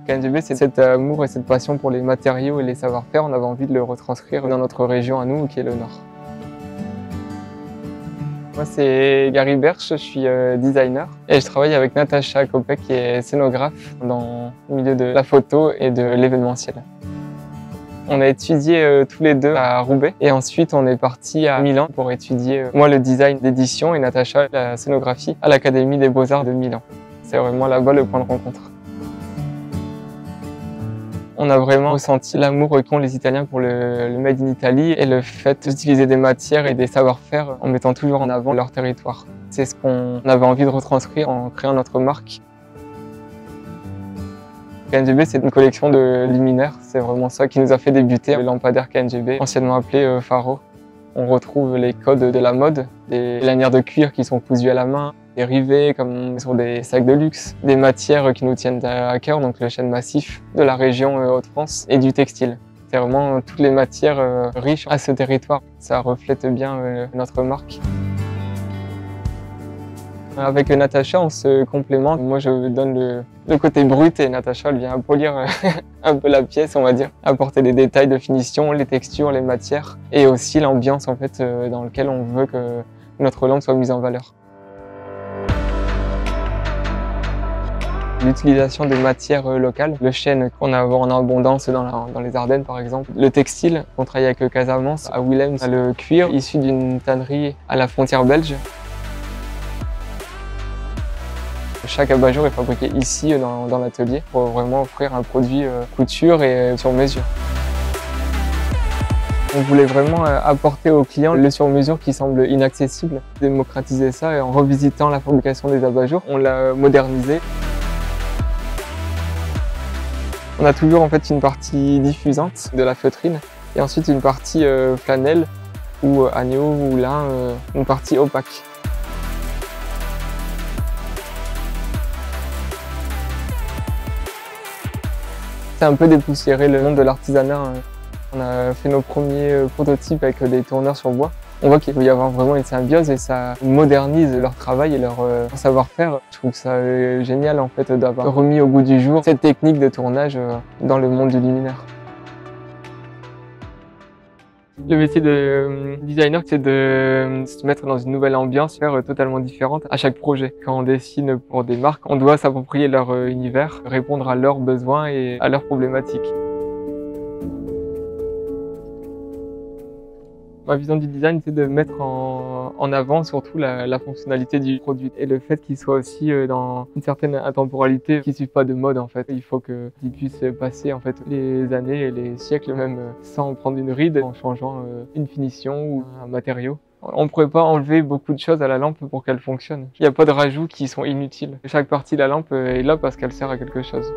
KNGB, c'est cet amour et cette passion pour les matériaux et les savoir-faire. On avait envie de le retranscrire dans notre région à nous, qui est le Nord. Moi, c'est Gary Berch, je suis designer et je travaille avec Natacha Kopek, qui est scénographe dans le milieu de la photo et de l'événementiel. On a étudié tous les deux à Roubaix et ensuite on est parti à Milan pour étudier, moi, le design d'édition et Natacha la scénographie à l'Académie des Beaux-Arts de Milan. C'est vraiment là-bas le point de rencontre. On a vraiment ressenti l'amour qu'ont les Italiens pour le Made in Italy et le fait d'utiliser des matières et des savoir-faire en mettant toujours en avant leur territoire. C'est ce qu'on avait envie de retranscrire en créant notre marque. KNGB, c'est une collection de luminaires, c'est vraiment ça qui nous a fait débuter. Le lampadaire KNGB, anciennement appelé Faro. On retrouve les codes de la mode, des lanières de cuir qui sont cousues à la main, des rivets comme sur des sacs de luxe, des matières qui nous tiennent à cœur, donc le chêne massif de la région Hauts-de-France et du textile. C'est vraiment toutes les matières riches à ce territoire. Ça reflète bien notre marque. Avec Natacha, on se complémente. Moi, je donne le côté brut et Natacha, elle vient polir un peu la pièce, on va dire. Apporter les détails de finition, les textures, les matières et aussi l'ambiance en fait dans laquelle on veut que notre langue soit mise en valeur. L'utilisation de matières locales, le chêne qu'on a en abondance dans les Ardennes par exemple, le textile, on travaille avec Casamance, à Willem, le cuir issu d'une tannerie à la frontière belge. Chaque abat-jour est fabriqué ici dans l'atelier pour vraiment offrir un produit couture et sur mesure. On voulait vraiment apporter aux clients le sur-mesure qui semble inaccessible, démocratiser ça et en revisitant la fabrication des abat-jours, on l'a modernisé. On a toujours en fait une partie diffusante de la feutrine et ensuite une partie flanelle ou agneau ou lin, une partie opaque. C'est un peu dépoussiéré le monde de l'artisanat. On a fait nos premiers prototypes avec des tourneurs sur bois. On voit qu'il peut y avoir vraiment une symbiose et ça modernise leur travail et leur savoir-faire. Je trouve ça génial en fait d'avoir remis au goût du jour cette technique de tournage dans le monde du luminaire. Le métier de designer, c'est de se mettre dans une nouvelle ambiance, faire totalement différente à chaque projet. Quand on dessine pour des marques, on doit s'approprier leur univers, répondre à leurs besoins et à leurs problématiques. Ma vision du design, c'est de mettre en avant surtout la fonctionnalité du produit et le fait qu'il soit aussi dans une certaine intemporalité, qu'il ne suive pas de mode en fait. Il faut qu'il puisse passer en fait les années et les siècles même sans prendre une ride, en changeant une finition ou un matériau. On ne pourrait pas enlever beaucoup de choses à la lampe pour qu'elle fonctionne. Il n'y a pas de rajouts qui sont inutiles. Chaque partie de la lampe est là parce qu'elle sert à quelque chose.